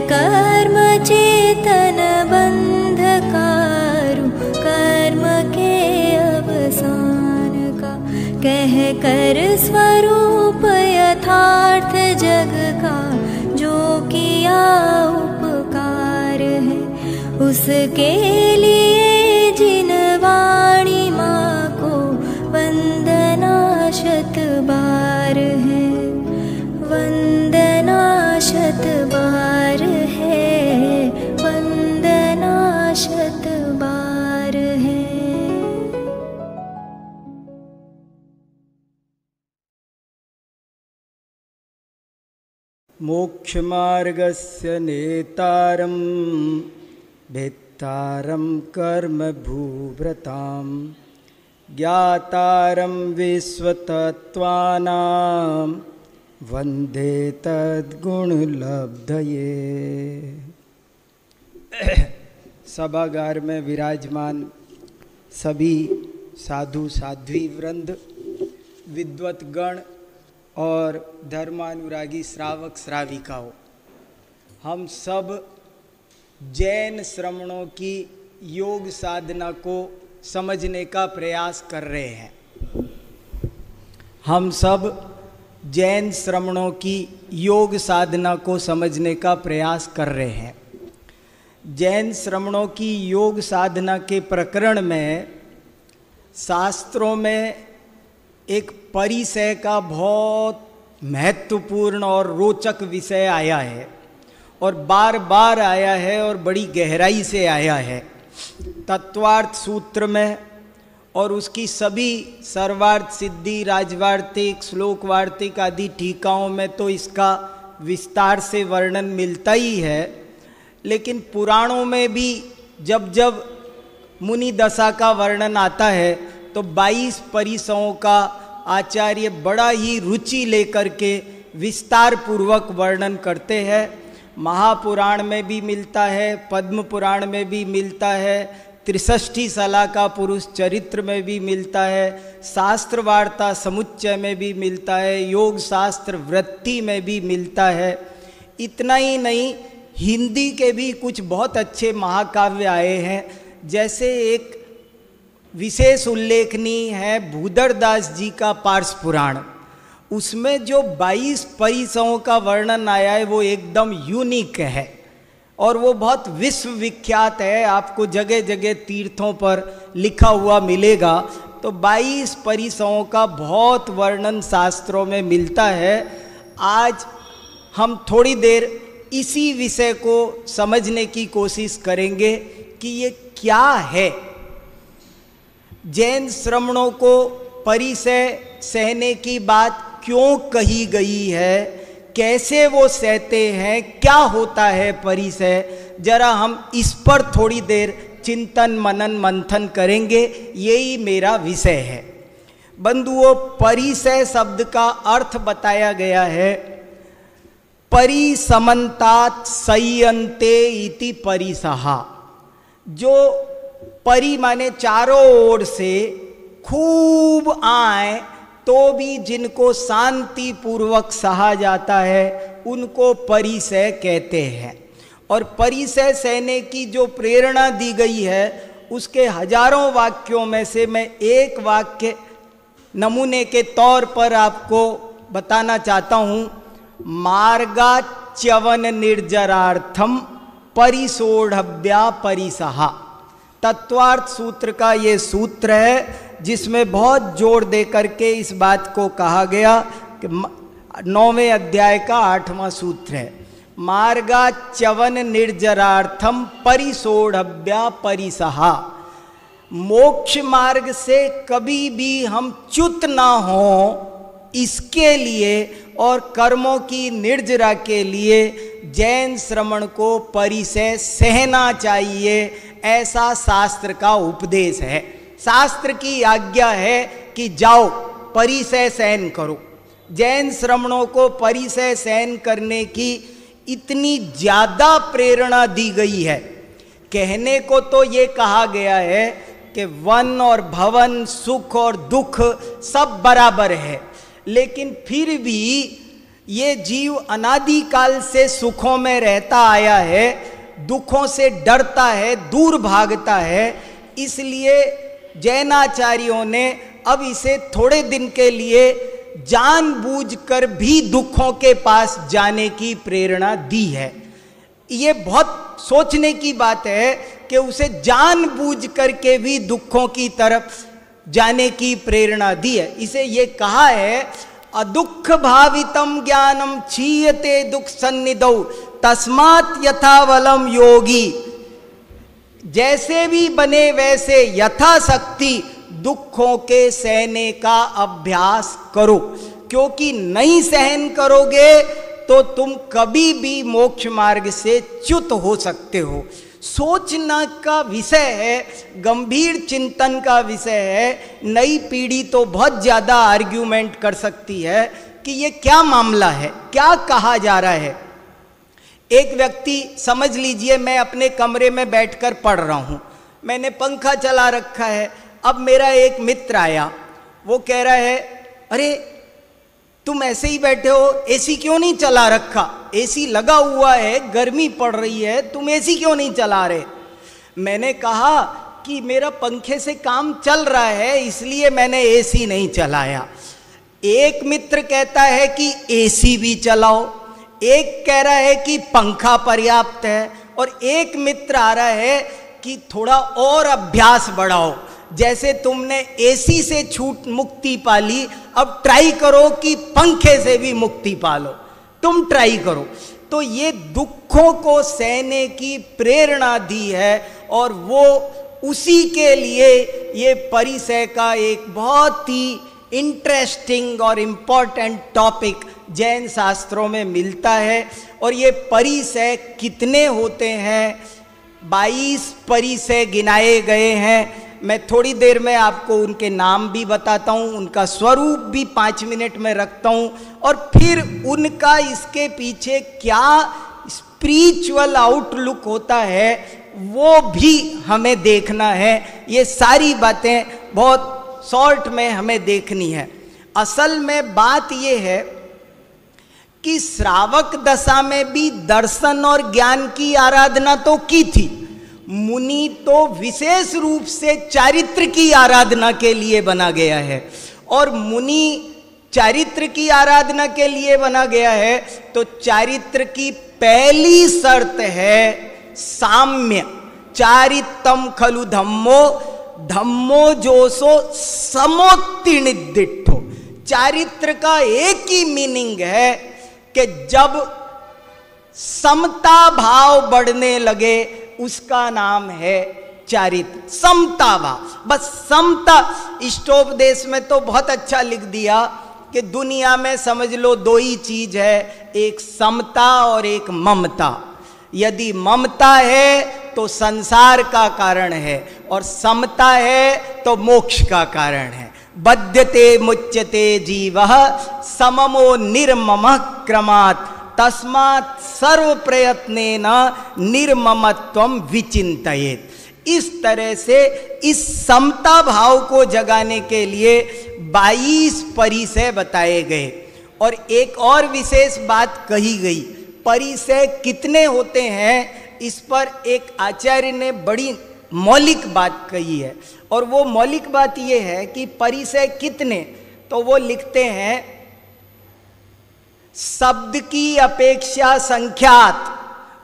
कर्म चेतन बंधकारु कर्म के अवसान का, कह कर स्वरूप यथार्थ जग का जो किया उपकार है, उसके लिए जिन वाणी माँ को वंदना शत बार है, वंदना शत बार है, वंदना शत बार है। मोक्ष मार्गस्य नेतारं भेत्तारं कर्म भूव्रतां, ज्ञातारं विश्वतत्त्वानां वंदे तद्गुणलब्धये। सभागार में विराजमान सभी साधु साध्वी वृंद, विद्वत गण और धर्मानुरागी श्रावक श्राविकाओं, हम सब जैन श्रमणों की योग साधना को समझने का प्रयास कर रहे हैं। हम सब जैन श्रमणों की योग साधना को समझने का प्रयास कर रहे हैं। जैन श्रमणों की योग साधना के प्रकरण में शास्त्रों में एक परिचय का बहुत महत्वपूर्ण और रोचक विषय आया है और बार बार आया है और बड़ी गहराई से आया है। तत्वार्थ सूत्र में और उसकी सभी सर्वार्थ सिद्धि राजवार्तिक श्लोक वार्तिक आदि टीकाओं में तो इसका विस्तार से वर्णन मिलता ही है, लेकिन पुराणों में भी जब जब मुनि दशा का वर्णन आता है तो 22 परिसरों का आचार्य बड़ा ही रुचि लेकर के विस्तार पूर्वक वर्णन करते हैं। महापुराण में भी मिलता है, पद्म पुराण में भी मिलता है, 63 सलाका पुरुष चरित्र में भी मिलता है, शास्त्र वार्ता समुच्चय में भी मिलता है, योग शास्त्र वृत्ति में भी मिलता है। इतना ही नहीं, हिंदी के भी कुछ बहुत अच्छे महाकाव्य आए हैं। जैसे एक विशेष उल्लेखनीय है भूदरदास जी का पार्श पुराण, उसमें जो 22 परिसरों का वर्णन आया है वो एकदम यूनिक है और वो बहुत विश्वविख्यात है। आपको जगह जगह तीर्थों पर लिखा हुआ मिलेगा। तो 22 परिसरों का बहुत वर्णन शास्त्रों में मिलता है। आज हम थोड़ी देर इसी विषय को समझने की कोशिश करेंगे कि ये क्या है। जैन श्रमणों को परिसय सहने की बात क्यों कही गई है, कैसे वो सहते हैं, क्या होता है परिसय, जरा हम इस पर थोड़ी देर चिंतन मनन मंथन करेंगे। यही मेरा विषय है। बंधुओं, परिसय शब्द का अर्थ बताया गया है परिसमन्तात् संयन्ते इति परिसहा। जो परि माने चारों ओर से खूब आए तो भी जिनको शांति पूर्वक सहा जाता है उनको परिसय कहते हैं। और परिसय सहने की जो प्रेरणा दी गई है उसके हजारों वाक्यों में से मैं एक वाक्य नमूने के तौर पर आपको बताना चाहता हूँ। मार्गाच्यवन निर्जरार्थम परिसोढ़व्या परिसहा। तत्वार्थ सूत्र का ये सूत्र है जिसमें बहुत जोर दे करके इस बात को कहा गया कि 9वें अध्याय का 8वां सूत्र है, मार्गाच्यवन निर्जरार्थम परिसोढ़व्या परिसहा। मोक्ष मार्ग से कभी भी हम च्युत ना हो इसके लिए और कर्मों की निर्जरा के लिए जैन श्रमण को परिसय सहना चाहिए, ऐसा शास्त्र का उपदेश है। शास्त्र की आज्ञा है कि जाओ परिसय सहन करो। जैन श्रमणों को परिसय सहन करने की इतनी ज़्यादा प्रेरणा दी गई है। कहने को तो ये कहा गया है कि वन और भवन, सुख और दुख सब बराबर है, लेकिन फिर भी ये जीव अनादिकाल से सुखों में रहता आया है, दुखों से डरता है, दूर भागता है, इसलिए जैनाचार्यों ने अब इसे थोड़े दिन के लिए जानबूझकर भी दुखों के पास जाने की प्रेरणा दी है। ये बहुत सोचने की बात है कि उसे जानबूझ करके भी दुखों की तरफ जाने की प्रेरणा दी है। इसे ये कहा है, अदुख भावितम ज्ञानम क्षीयते दुख सन्निधौ तस्मात् यथावलम योगी। जैसे भी बने वैसे यथाशक्ति दुखों के सहने का अभ्यास करो, क्योंकि नहीं सहन करोगे तो तुम कभी भी मोक्ष मार्ग से च्युत हो सकते हो। सोचना का विषय है, गंभीर चिंतन का विषय है। नई पीढ़ी तो बहुत ज़्यादा आर्ग्यूमेंट कर सकती है कि ये क्या मामला है, क्या कहा जा रहा है। एक व्यक्ति, समझ लीजिए मैं अपने कमरे में बैठकर पढ़ रहा हूँ, मैंने पंखा चला रखा है। अब मेरा एक मित्र आया, वो कह रहा है, अरे तुम ऐसे ही बैठे हो, एसी क्यों नहीं चला रखा? एसी लगा हुआ है, गर्मी पड़ रही है, तुम एसी क्यों नहीं चला रहे? मैंने कहा कि मेरा पंखे से काम चल रहा है, इसलिए मैंने एसी नहीं चलाया। एक मित्र कहता है कि एसी भी चलाओ, एक कह रहा है कि पंखा पर्याप्त है, और एक मित्र आ रहा है कि थोड़ा और अभ्यास बढ़ाओ। जैसे तुमने एसी से छूट मुक्ति पाली, अब ट्राई करो कि पंखे से भी मुक्ति पालो, तुम ट्राई करो। तो ये दुखों को सहने की प्रेरणा दी है, और वो उसी के लिए ये परिसय का एक बहुत ही इंटरेस्टिंग और इम्पॉर्टेंट टॉपिक जैन शास्त्रों में मिलता है। और ये परिसय कितने होते हैं? 22 परिसय गिनाए गए हैं। मैं थोड़ी देर में आपको उनके नाम भी बताता हूँ, उनका स्वरूप भी 5 मिनट में रखता हूँ, और फिर उनका इसके पीछे क्या स्पिरिचुअल आउटलुक होता है वो भी हमें देखना है। ये सारी बातें बहुत शॉर्ट में हमें देखनी है। असल में बात ये है कि श्रावक दशा में भी दर्शन और ज्ञान की आराधना तो की थी, मुनि तो विशेष रूप से चारित्र की आराधना के लिए बना गया है। और मुनि चारित्र की आराधना के लिए बना गया है, तो चारित्र की पहली शर्त है साम्य। चारितम खलु धम्मो, धम्मो जोसो समोत्तीर्णिदिठो। चारित्र का एक ही मीनिंग है कि जब समता भाव बढ़ने लगे उसका नाम है चारित्र। समता भाव, बस समता। इष्टोपदेश में तो बहुत अच्छा लिख दिया कि दुनिया में समझ लो 2 ही चीज है, एक समता और एक ममता। यदि ममता है तो संसार का कारण है, और समता है तो मोक्ष का कारण है। बध्यते मुच्यते जीवः सममो निर्ममः क्रमात् तस्मात् सर्व प्रयत्नेन निर्ममत्वम विचिन्तयेत्। इस तरह से इस समता भाव को जगाने के लिए 22 परिसय बताए गए। और एक और विशेष बात कही गई, परिसय कितने होते हैं, इस पर एक आचार्य ने बड़ी मौलिक बात कही है। और वो मौलिक बात ये है कि परिसय कितने, तो वो लिखते हैं शब्द की अपेक्षा संख्यात,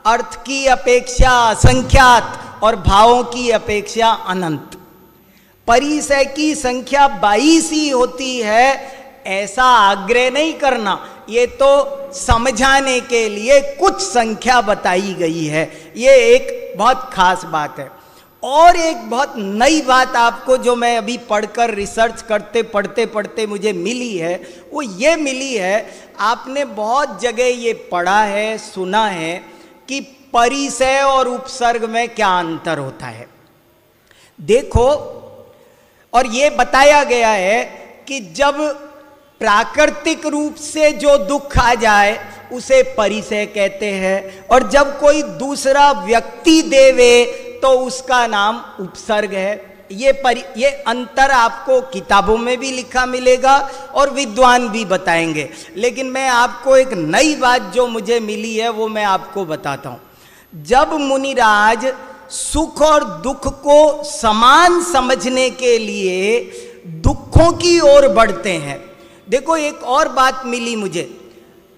अर्थ की अपेक्षा असंख्यात, और भावों की अपेक्षा अनंत। परिसय की संख्या 22 ही होती है, ऐसा आग्रह नहीं करना, ये तो समझाने के लिए कुछ संख्या बताई गई है। ये एक बहुत खास बात है। और एक बहुत नई बात आपको जो मैं अभी पढ़कर रिसर्च करते पढ़ते पढ़ते मुझे मिली है, वो ये मिली है, आपने बहुत जगह ये पढ़ा है, सुना है कि परिसय और उपसर्ग में क्या अंतर होता है। देखो, और ये बताया गया है कि जब प्राकृतिक रूप से जो दुख आ जाए उसे परिसय कहते हैं, और जब कोई दूसरा व्यक्ति देवे तो उसका नाम उपसर्ग है। ये अंतर आपको किताबों में भी लिखा मिलेगा और विद्वान भी बताएंगे, लेकिन मैं आपको एक नई बात जो मुझे मिली है वो मैं आपको बताता हूं। जब मुनिराज सुख और दुख को समान समझने के लिए दुखों की ओर बढ़ते हैं, देखो एक और बात मिली मुझे,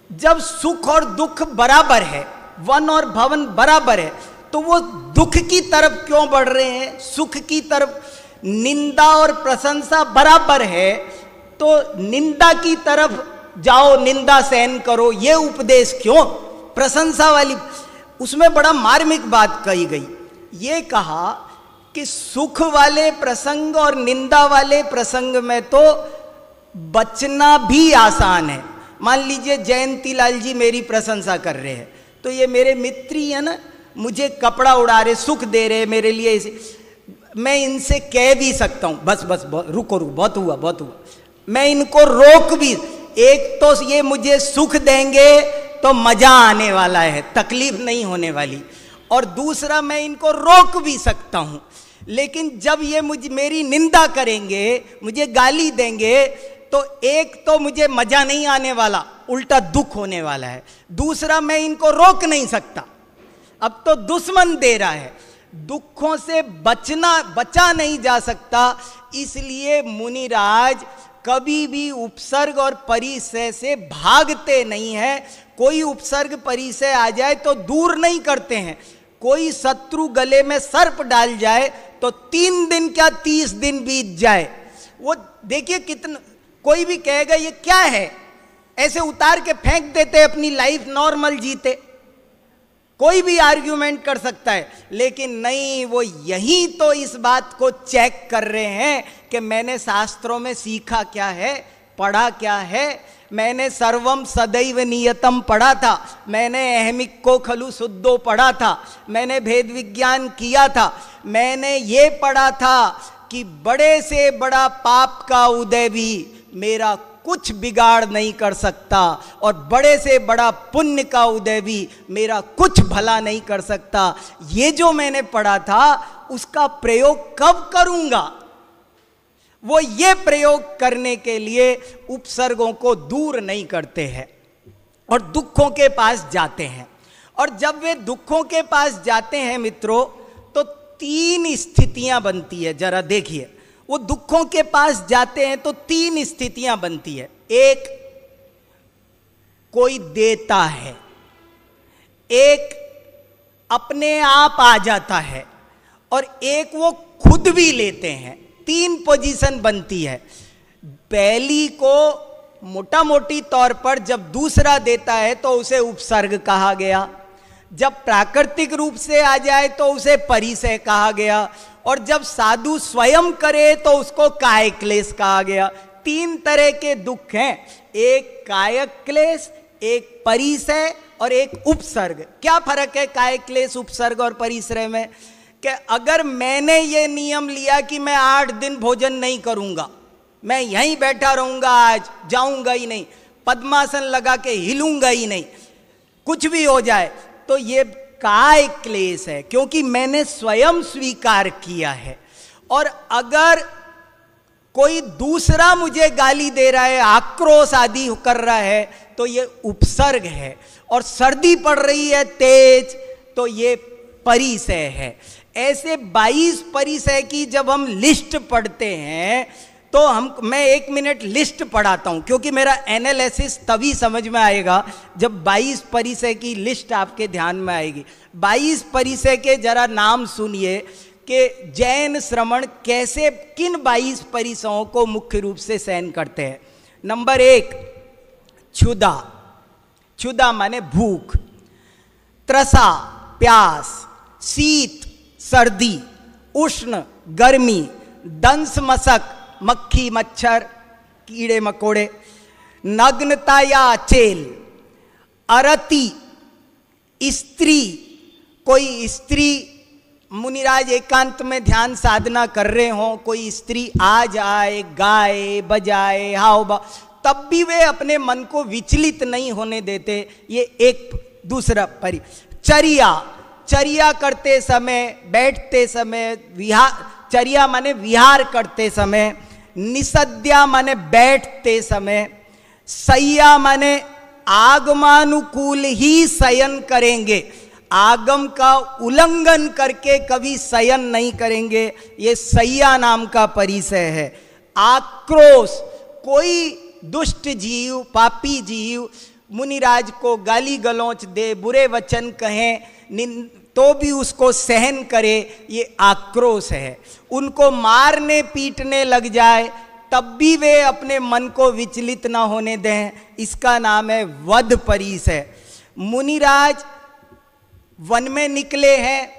जब सुख और दुख बराबर है, वन और भवन बराबर है, तो वो दुख की तरफ क्यों बढ़ रहे हैं, सुख की तरफ? निंदा और प्रशंसा बराबर है तो निंदा की तरफ जाओ, निंदा सहन करो, ये उपदेश क्यों? प्रशंसा वाली, उसमें बड़ा मार्मिक बात कही गई। ये कहा कि सुख वाले प्रसंग और निंदा वाले प्रसंग में तो बचना भी आसान है। मान लीजिए जयंती लाल जी मेरी प्रशंसा कर रहे हैं, तो ये मेरे मित्र ही है ना, मुझे कपड़ा उड़ा रहे, सुख दे रहे मेरे लिए, मैं इनसे कह भी सकता हूं बस बस रुको रुको, बहुत हुआ बहुत हुआ, मैं इनको रोक भी, एक तो ये मुझे सुख देंगे तो मजा आने वाला है, तकलीफ नहीं होने वाली, और दूसरा मैं इनको रोक भी सकता हूं, लेकिन जब ये मेरी निंदा करेंगे, मुझे गाली देंगे, तो एक तो मुझे मजा नहीं आने वाला, उल्टा दुख होने वाला है, दूसरा मैं इनको रोक नहीं सकता, अब तो दुश्मन दे रहा है, दुखों से बचा नहीं जा सकता। इसलिए मुनिराज कभी भी उपसर्ग और परिसय से भागते नहीं है। कोई उपसर्ग परिसय आ जाए तो दूर नहीं करते हैं। कोई शत्रु गले में सर्प डाल जाए तो 3 दिन क्या 30 दिन बीत जाए, वो देखिए कितना, कोई भी कहेगा ये क्या है, ऐसे उतार के फेंक देते, अपनी लाइफ नॉर्मल जीते, कोई भी आर्ग्यूमेंट कर सकता है, लेकिन नहीं, वो यही तो इस बात को चेक कर रहे हैं कि मैंने शास्त्रों में सीखा क्या है, पढ़ा क्या है, मैंने सर्वम सदैव नियतम पढ़ा था, मैंने अहमिक को खलु शुद्धो पढ़ा था, मैंने भेद विज्ञान किया था, मैंने ये पढ़ा था कि बड़े से बड़ा पाप का उदय भी मेरा कुछ बिगाड़ नहीं कर सकता, और बड़े से बड़ा पुण्य का उदय भी मेरा कुछ भला नहीं कर सकता। ये जो मैंने पढ़ा था उसका प्रयोग कब करूंगा? वो ये प्रयोग करने के लिए उपसर्गों को दूर नहीं करते हैं और दुखों के पास जाते हैं। और जब वे दुखों के पास जाते हैं मित्रों, तो 3 स्थितियां बनती है। जरा देखिए, वो दुखों के पास जाते हैं तो 3 स्थितियां बनती है। एक, कोई देता है, एक अपने आप आ जाता है, और एक वो खुद भी लेते हैं। 3 पोजीशन बनती है। पहली को मोटा मोटी तौर पर जब दूसरा देता है तो उसे उपसर्ग कहा गया, जब प्राकृतिक रूप से आ जाए तो उसे परिसय कहा गया, और जब साधु स्वयं करे तो उसको कायक क्लेश कहा गया। 3 तरह के दुख हैं, एक कायक क्लेश, एक परिसय और एक उपसर्ग। क्या फर्क है कायक क्लेश, उपसर्ग और परिसय में? कि अगर मैंने ये नियम लिया कि मैं 8 दिन भोजन नहीं करूंगा, मैं यहीं बैठा रहूंगा, आज जाऊंगा ही नहीं, पद्मासन लगा के हिलूंगा ही नहीं, कुछ भी हो जाए, तो ये काय क्लेश है, क्योंकि मैंने स्वयं स्वीकार किया है। और अगर कोई दूसरा मुझे गाली दे रहा है, आक्रोश आदि कर रहा है, तो ये उपसर्ग है। और सर्दी पड़ रही है तेज, तो ये परिसय है। ऐसे 22 परिसय की जब हम लिस्ट पढ़ते हैं तो मैं 1 मिनट लिस्ट पढ़ाता हूं, क्योंकि मेरा एनालिसिस तभी समझ में आएगा जब 22 परिसय की लिस्ट आपके ध्यान में आएगी। 22 परिसय के जरा नाम सुनिए कि जैन श्रमण कैसे किन 22 परिसयों को मुख्य रूप से सहन करते हैं। नंबर 1, क्षुधा। क्षुधा माने भूख, त्रसा प्यास, शीत सर्दी, उष्ण गर्मी, दंश मशक मक्खी मच्छर कीड़े मकोड़े, नग्नता या अचेल, अरति स्त्री, कोई स्त्री मुनिराज एकांत में ध्यान साधना कर रहे हो, कोई स्त्री आ जाए, गाए बजाए हाव भाव, तब भी वे अपने मन को विचलित नहीं होने देते। ये एक दूसरा चर्या, चर्या करते समय, बैठते समय, चर्या माने विहार करते समय, निसद्या माने बैठते समय, सैया माने आगमानुकूल ही शयन करेंगे, आगम का उल्लंघन करके कभी शयन नहीं करेंगे, ये सैया नाम का परिचय है। आक्रोश, कोई दुष्ट जीव, पापी जीव मुनिराज को गाली गलौच दे, बुरे वचन कहें तो भी उसको सहन करे, ये आक्रोश है। उनको मारने पीटने लग जाए तब भी वे अपने मन को विचलित ना होने दें, इसका नाम है वध परिचय। मुनिराज वन में निकले हैं,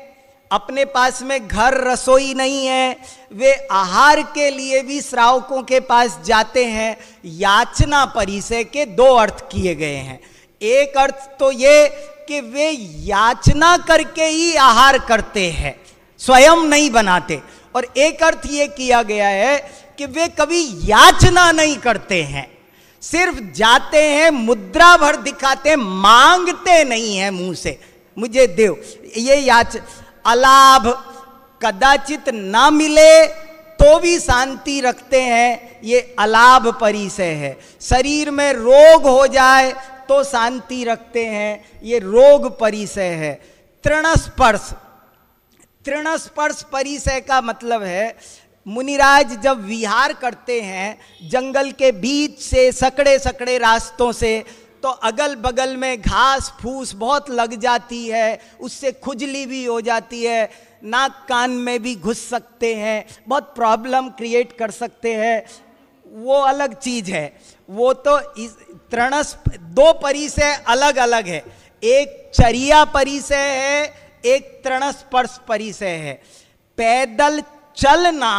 अपने पास में घर रसोई नहीं है, वे आहार के लिए भी श्रावकों के पास जाते हैं। याचना परिचय के दो अर्थ किए गए हैं। एक अर्थ तो ये कि वे याचना करके ही आहार करते हैं, स्वयं नहीं बनाते, और एक अर्थ ये किया गया है कि वे कभी याचना नहीं करते हैं, सिर्फ जाते हैं, मुद्रा भर दिखाते हैं, मांगते नहीं हैं मुंह से मुझे देव, ये अलाभ कदाचित ना मिले तो भी शांति रखते हैं, ये अलाभ परिचय है। शरीर में रोग हो जाए तो शांति रखते हैं, ये रोग परिचय है। तृणस्पर्श, तृणस्पर्श परिचय का मतलब है मुनिराज जब विहार करते हैं जंगल के बीच से, सकड़े सकड़े रास्तों से, तो अगल बगल में घास फूस बहुत लग जाती है, उससे खुजली भी हो जाती है, नाक कान में भी घुस सकते हैं, बहुत प्रॉब्लम क्रिएट कर सकते हैं, वो अलग चीज है। वो तो इस दो परिचय अलग अलग है, एक चर्या परिचय है, एक तृणस्पर्श परिचय है। पैदल चलना,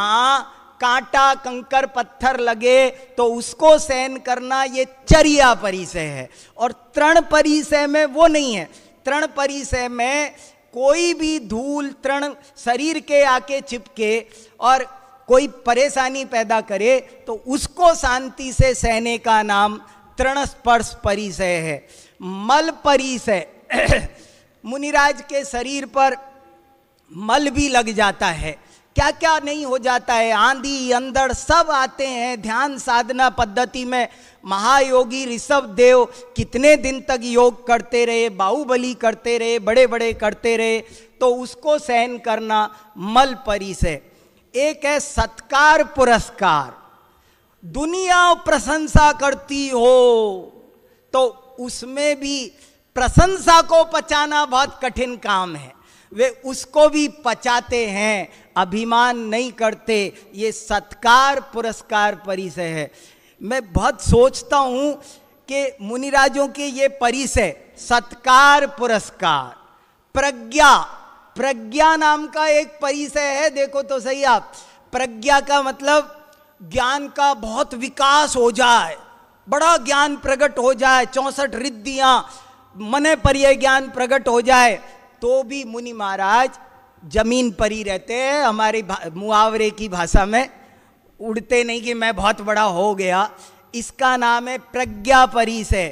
कांटा कंकर पत्थर लगे तो उसको सहन करना, ये चर्या परिचय है। और तृण परिचय में वो नहीं है। तृण परिचय में कोई भी धूल तृण शरीर के आके चिपके और कोई परेशानी पैदा करे तो उसको शांति से सहने का नाम तृणस्पर्श परिचय है। मल परिचय, मुनिराज के शरीर पर मल भी लग जाता है, क्या क्या नहीं हो जाता है, आंधी अंधड़ सब आते हैं। ध्यान साधना पद्धति में महायोगी ऋषभ देव कितने दिन तक योग करते रहे, बाहुबली करते रहे, बड़े बड़े करते रहे, तो उसको सहन करना मल परिचय। एक है सत्कार पुरस्कार, दुनिया प्रशंसा करती हो तो उसमें भी प्रशंसा को पचाना बहुत कठिन काम है, वे उसको भी पचाते हैं, अभिमान नहीं करते, ये सत्कार पुरस्कार परिचय है। मैं बहुत सोचता हूँ कि मुनिराजों के ये परिचय सत्कार पुरस्कार, प्रज्ञा, प्रज्ञा नाम का एक परिचय है, देखो तो सही आप। प्रज्ञा का मतलब ज्ञान का बहुत विकास हो जाए, बड़ा ज्ञान प्रकट हो जाए, 64 रिद्धियां मने पर यह ज्ञान प्रकट हो जाए, तो भी मुनि महाराज जमीन पर ही रहते हैं। हमारी मुहावरे की भाषा में उड़ते नहीं कि मैं बहुत बड़ा हो गया, इसका नाम है प्रज्ञा परिचय।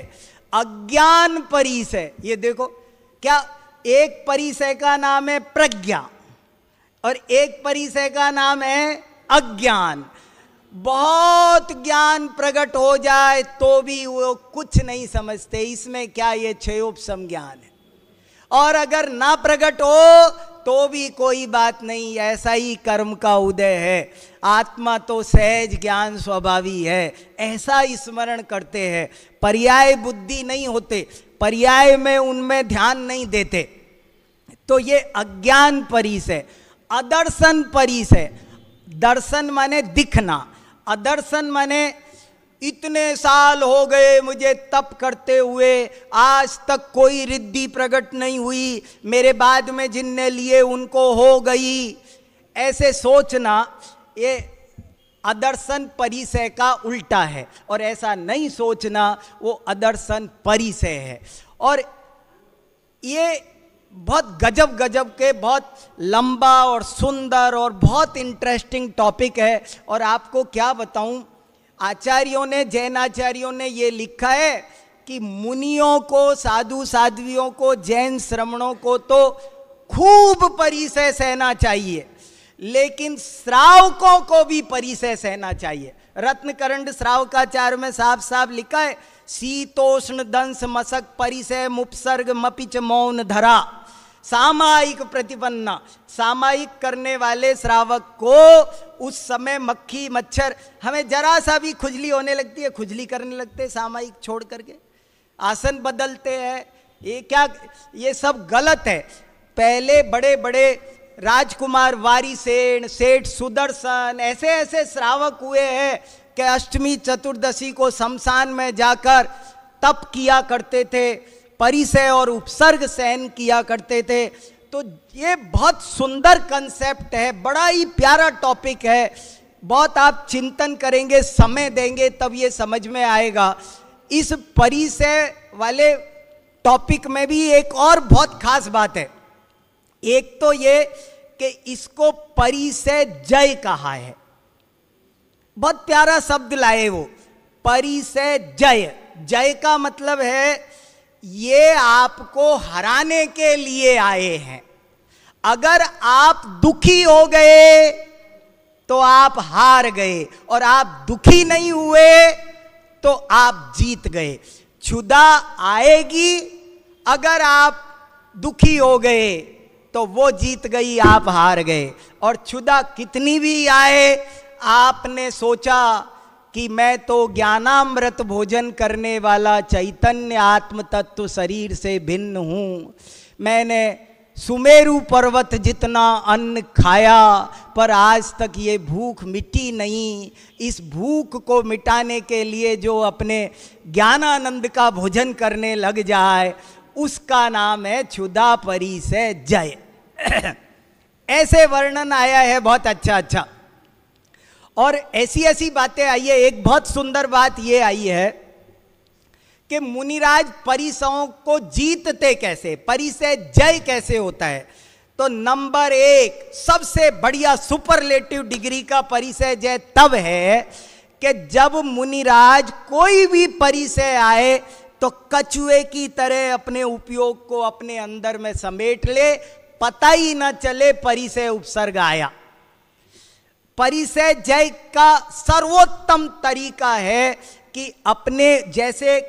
अज्ञान परिचय, ये देखो क्या, एक परिचय का नाम है प्रज्ञा और एक परिचय का नाम है अज्ञान। बहुत ज्ञान प्रकट हो जाए तो भी वो कुछ नहीं समझते, इसमें क्या ये क्षयोपशम ज्ञान है, और अगर ना प्रकट हो तो भी कोई बात नहीं, ऐसा ही कर्म का उदय है, आत्मा तो सहज ज्ञान स्वभावी है, ऐसा स्मरण करते हैं। पर्याय बुद्धि नहीं होते, पर्याय में उनमें ध्यान नहीं देते, तो ये अज्ञान परिचय। अदर्शन परिचय, दर्शन माने दिखना, अदर्शन माने इतने साल हो गए मुझे तप करते हुए, आज तक कोई रिद्धि प्रकट नहीं हुई, मेरे बाद में जिनने लिए उनको हो गई, ऐसे सोचना ये अदर्शन परिचय का उल्टा है, और ऐसा नहीं सोचना वो अदर्शन परिचय है। और ये बहुत गजब गजब के, बहुत लंबा और सुंदर और बहुत इंटरेस्टिंग टॉपिक है। और आपको क्या बताऊं, आचार्यों ने, जैन आचार्यों ने ये लिखा है कि मुनियों को, साधु साध्वियों को, जैन श्रमणों को तो खूब परिचय सहना चाहिए, लेकिन श्रावकों को भी परिसय सहना चाहिए। रत्नकरंड श्रावकाचार्य में साफ साफ लिखा है, शीतोष्ण दंश मसक परिसय मुपसर्ग मपिच मौन धरा। सामायिक प्रतिपन्ना, सामायिक करने वाले श्रावक को उस समय मक्खी मच्छर, हमें जरा सा भी खुजली होने लगती है, खुजली करने लगते हैं सामायिक छोड़ करके, आसन बदलते हैं। ये क्या, ये सब गलत है। पहले बड़े बड़े राजकुमार वारीसेन, सेठ सुदर्शन, ऐसे ऐसे श्रावक हुए हैं कि अष्टमी चतुर्दशी को शमशान में जाकर तप किया करते थे, परिसय और उपसर्ग सहन किया करते थे। तो ये बहुत सुंदर कंसेप्ट है, बड़ा ही प्यारा टॉपिक है। बहुत आप चिंतन करेंगे, समय देंगे तब ये समझ में आएगा। इस परिसय वाले टॉपिक में भी एक और बहुत खास बात है। एक तो ये कि इसको परिसय जय कहा है, बहुत प्यारा शब्द लाए वो, परिसय जय। जय का मतलब है ये आपको हराने के लिए आए हैं। अगर आप दुखी हो गए तो आप हार गए, और आप दुखी नहीं हुए तो आप जीत गए। क्षुधा आएगी, अगर आप दुखी हो गए तो वो जीत गई, आप हार गए। और क्षुधा कितनी भी आए, आपने सोचा कि मैं तो ज्ञानामृत भोजन करने वाला चैतन्य आत्म तत्व शरीर से भिन्न हूँ, मैंने सुमेरु पर्वत जितना अन्न खाया पर आज तक ये भूख मिटी नहीं। इस भूख को मिटाने के लिए जो अपने ज्ञानानंद का भोजन करने लग जाए, उसका नाम है क्षुधा परिसय जय। ऐसे वर्णन आया है, बहुत अच्छा अच्छा। और ऐसी ऐसी बातें आई है। एक बहुत सुंदर बात ये आई है कि मुनिराज परिसयों को जीतते कैसे, परिसय जय कैसे होता है। तो नंबर एक, सबसे बढ़िया सुपरलेटिव डिग्री का परिसय जय तब है कि जब मुनिराज कोई भी परिसय आए तो कछुए की तरह अपने उपयोग को अपने अंदर में समेट ले, पता ही ना चले परिसय उपसर्ग आया। परिसय जय का सर्वोत्तम तरीका है कि अपने, जैसे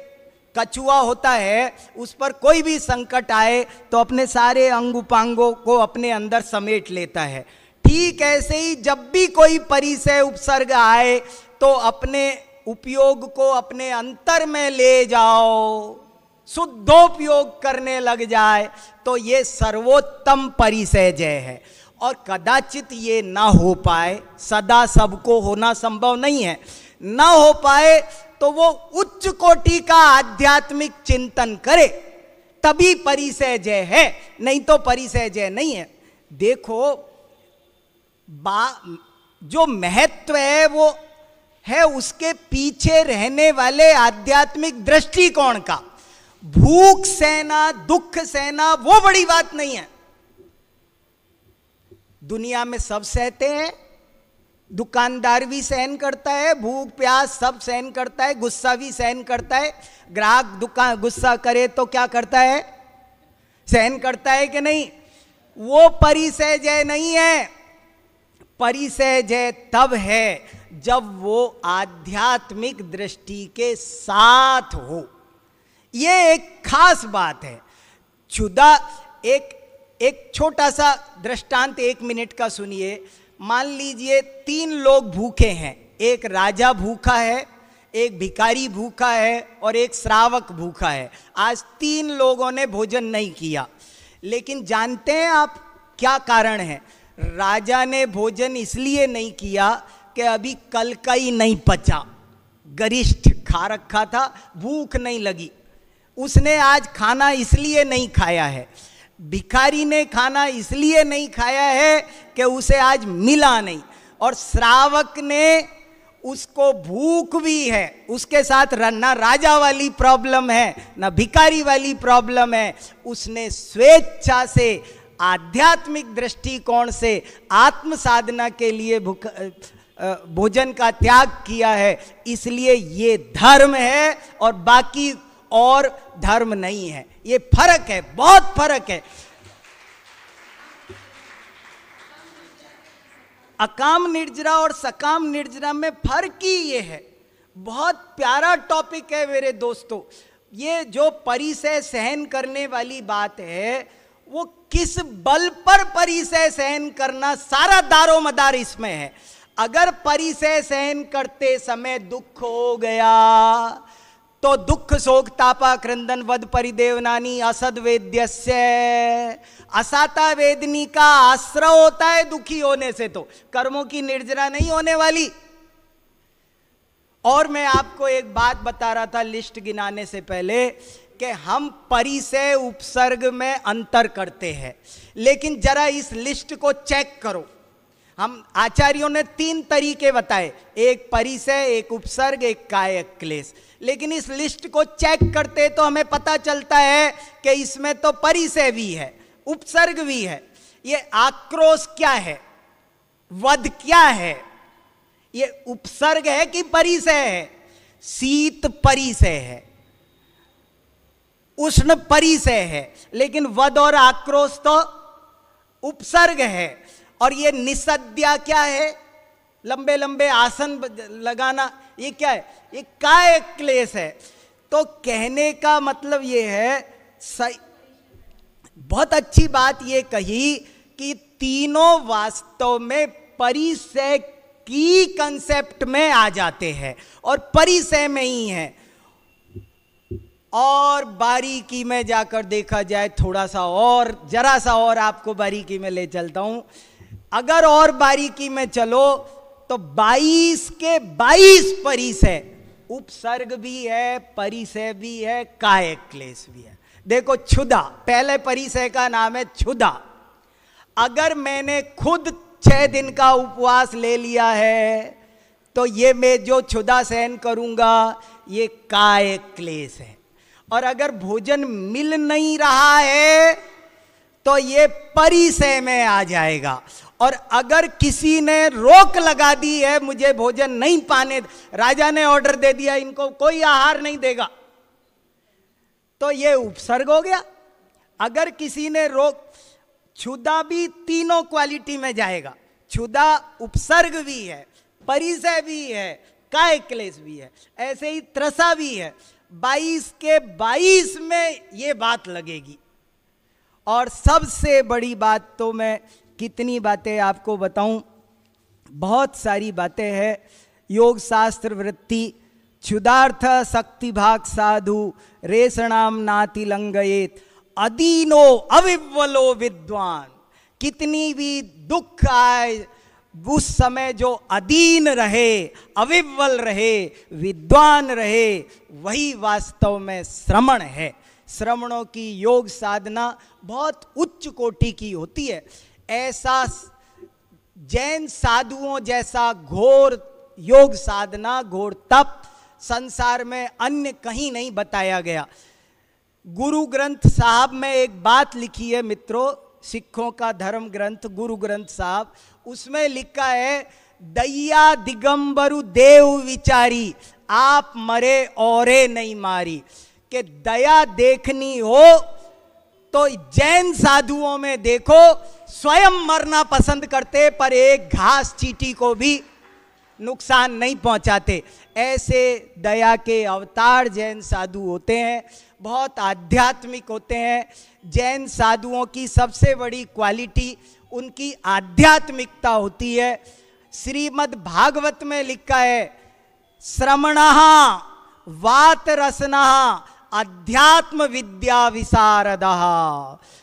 कछुआ होता है, उस पर कोई भी संकट आए तो अपने सारे अंग उपांगों को अपने अंदर समेट लेता है। ठीक ऐसे ही जब भी कोई परिसय उपसर्ग आए तो अपने उपयोग को अपने अंतर में ले जाओ, शुद्धोपयोग करने लग जाए, तो ये सर्वोत्तम परिसय जय है। और कदाचित ये ना हो पाए, सदा सबको होना संभव नहीं है, ना हो पाए तो वो उच्च कोटि का आध्यात्मिक चिंतन करे, तभी परिसय जय है, नहीं तो परिसय जय नहीं है। देखो, जो महत्व है वो है उसके पीछे रहने वाले आध्यात्मिक दृष्टिकोण का। भूख सहना, दुख सहना वो बड़ी बात नहीं है। दुनिया में सब सहते हैं, दुकानदार भी सहन करता है, भूख प्यास सब सहन करता है, गुस्सा भी सहन करता है। ग्राहक दुकान गुस्सा करे तो क्या करता है, सहन करता है कि नहीं। वो परिसय जय नहीं है। परिसय जय तब है जब वो आध्यात्मिक दृष्टि के साथ हो। ये एक खास बात है। क्षुधा, एक छोटा सा दृष्टांत 1 मिनट का सुनिए। मान लीजिए 3 लोग भूखे हैं, एक राजा भूखा है, एक भिखारी भूखा है और एक श्रावक भूखा है। आज 3 लोगों ने भोजन नहीं किया, लेकिन जानते हैं आप क्या कारण है? राजा ने भोजन इसलिए नहीं किया कि अभी कल का ही नहीं पचा, गरिष्ठ खा रखा था, भूख नहीं लगी, उसने आज खाना इसलिए नहीं खाया है। भिखारी ने खाना इसलिए नहीं खाया है कि उसे आज मिला नहीं, और श्रावक ने, उसको भूख भी है, उसके साथ ना राजा वाली प्रॉब्लम है ना भिखारी वाली प्रॉब्लम है, उसने स्वेच्छा से आध्यात्मिक दृष्टिकोण से आत्म साधना के लिए भोजन का त्याग किया है। इसलिए ये धर्म है और बाकी और धर्म नहीं है। ये फर्क है, बहुत फर्क है। अकाम निर्जरा और सकाम निर्जरा में फर्क ही ये है। बहुत प्यारा टॉपिक है मेरे दोस्तों। ये जो परिसय सहन करने वाली बात है, वो किस बल पर परिसय सहन करना, सारा दारो मदार इसमें है। अगर परिसय सहन करते समय दुख हो गया तो दुख शोक तापा क्रंदन वद परिदेवनानी असद वेद्यस्य, असाता वेदनी का आश्रय होता है दुखी होने से, तो कर्मों की निर्जरा नहीं होने वाली। और मैं आपको एक बात बता रहा था लिस्ट गिनाने से पहले कि हम परिसय उपसर्ग में अंतर करते हैं, लेकिन जरा इस लिस्ट को चेक करो। हम आचार्यों ने 3 तरीके बताए, एक परिसय, एक उपसर्ग, एक कायक क्लेश। लेकिन इस लिस्ट को चेक करते तो हमें पता चलता है कि इसमें तो परिसय भी है, उपसर्ग भी है। ये आक्रोश क्या है, वध क्या है, ये उपसर्ग है कि परिसय है? शीत परिसय है, उष्ण परिसय है, लेकिन वध और आक्रोश तो उपसर्ग है। और ये निषद्या क्या है, लंबे लंबे आसन लगाना, ये क्या है? ये काय क्लेश है। तो कहने का मतलब ये है, बहुत अच्छी बात ये कही कि तीनों वास्तव में परिसय की कंसेप्ट में आ जाते हैं और परिसय में ही हैं। और बारीकी में जाकर देखा जाए, थोड़ा सा और, जरा सा और आपको बारीकी में ले चलता हूं। अगर और बारीकी में चलो तो 22 के 22 परिसय, उपसर्ग भी है, परिसय भी है, कायक क्लेश भी है। देखो क्षुधा, पहले परिसय का नाम है क्षुधा। अगर मैंने खुद 6 दिन का उपवास ले लिया है तो ये मैं जो क्षुधा सहन करूंगा ये कायक क्लेश है। और अगर भोजन मिल नहीं रहा है तो ये परिसय में आ जाएगा। और अगर किसी ने रोक लगा दी है, मुझे भोजन नहीं पाने, राजा ने ऑर्डर दे दिया इनको कोई आहार नहीं देगा, तो ये उपसर्ग हो गया। अगर किसी ने रोक, क्षुधा भी तीनों क्वालिटी में जाएगा। क्षुधा उपसर्ग भी है, परिसय भी है, काय क्लेश भी है, ऐसे ही त्रसा भी है। 22 के 22 में ये बात लगेगी। और सबसे बड़ी बात तो मैं कितनी बातें आपको बताऊं, बहुत सारी बातें हैं। योग शास्त्र वृत्ति, क्षुधार्थ शक्ति भाग साधु रेषणाम नाति लंगयेत, अदीनो अविव्वलो विद्वान। कितनी भी दुख आए उस समय जो अधीन रहे, अविव्वल रहे, विद्वान रहे, वही वास्तव में श्रमण है। श्रमणों की योग साधना बहुत उच्च कोटि की होती है। ऐसा जैन साधुओं जैसा घोर योग साधना, घोर तप संसार में अन्य कहीं नहीं बताया गया। गुरु ग्रंथ साहब में एक बात लिखी है मित्रों, सिखों का धर्म ग्रंथ गुरु ग्रंथ साहब, उसमें लिखा है, दैया दिगंबरु देव विचारी, आप मरे औरे नहीं मारी। कि दया देखनी हो तो जैन साधुओं में देखो, स्वयं मरना पसंद करते पर एक घास चींटी को भी नुकसान नहीं पहुंचाते। ऐसे दया के अवतार जैन साधु होते हैं, बहुत आध्यात्मिक होते हैं। जैन साधुओं की सबसे बड़ी क्वालिटी उनकी आध्यात्मिकता होती है। श्रीमद् भागवत में लिखा है, श्रमणः वात रसनः अध्यात्म विद्या विशारदः।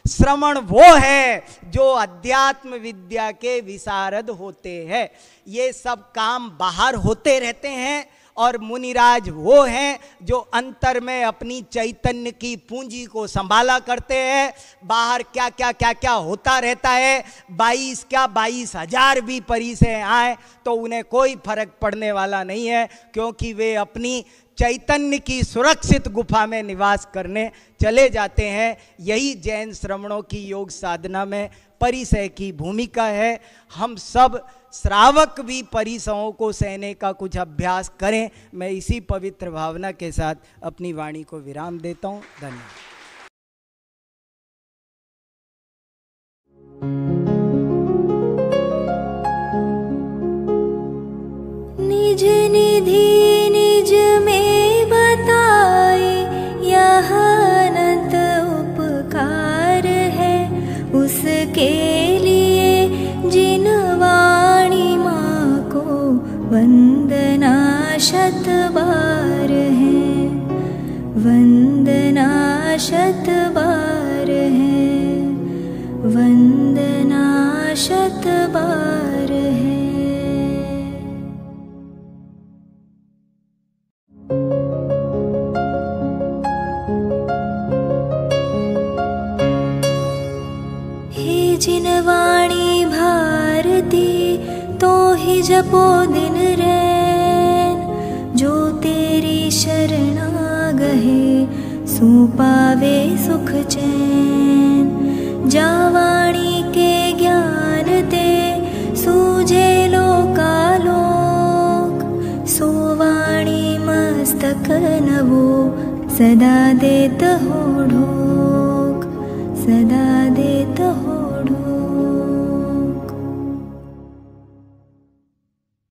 श्रमण वो है जो अध्यात्म विद्या के विशारद होते हैं। ये सब काम बाहर होते रहते हैं और मुनिराज वो हैं जो अंतर में अपनी चैतन्य की पूंजी को संभाला करते हैं। बाहर क्या क्या क्या क्या होता रहता है, 22,000 भी परिसय आए तो उन्हें कोई फर्क पड़ने वाला नहीं है, क्योंकि वे अपनी चैतन्य की सुरक्षित गुफा में निवास करने चले जाते हैं। यही जैन श्रमणों की योग साधना में परिसय की भूमिका है। हम सब श्रावक भी परिसयों को सहने का कुछ अभ्यास करें। मैं इसी पवित्र भावना के साथ अपनी वाणी को विराम देता हूँ। धन्यवाद। शत बार है, वंदना शत बार है। हे जिनवाणी भारती तो ही जपो दिन रैन, जो तेरी शरणा गहे सो पावे सुख चैन। जावाणी के ज्ञान ते सूझे लोकालोक, सोवाणी मस्तक नवो सदा देत हो ढोक, सदा देत हो ढोक।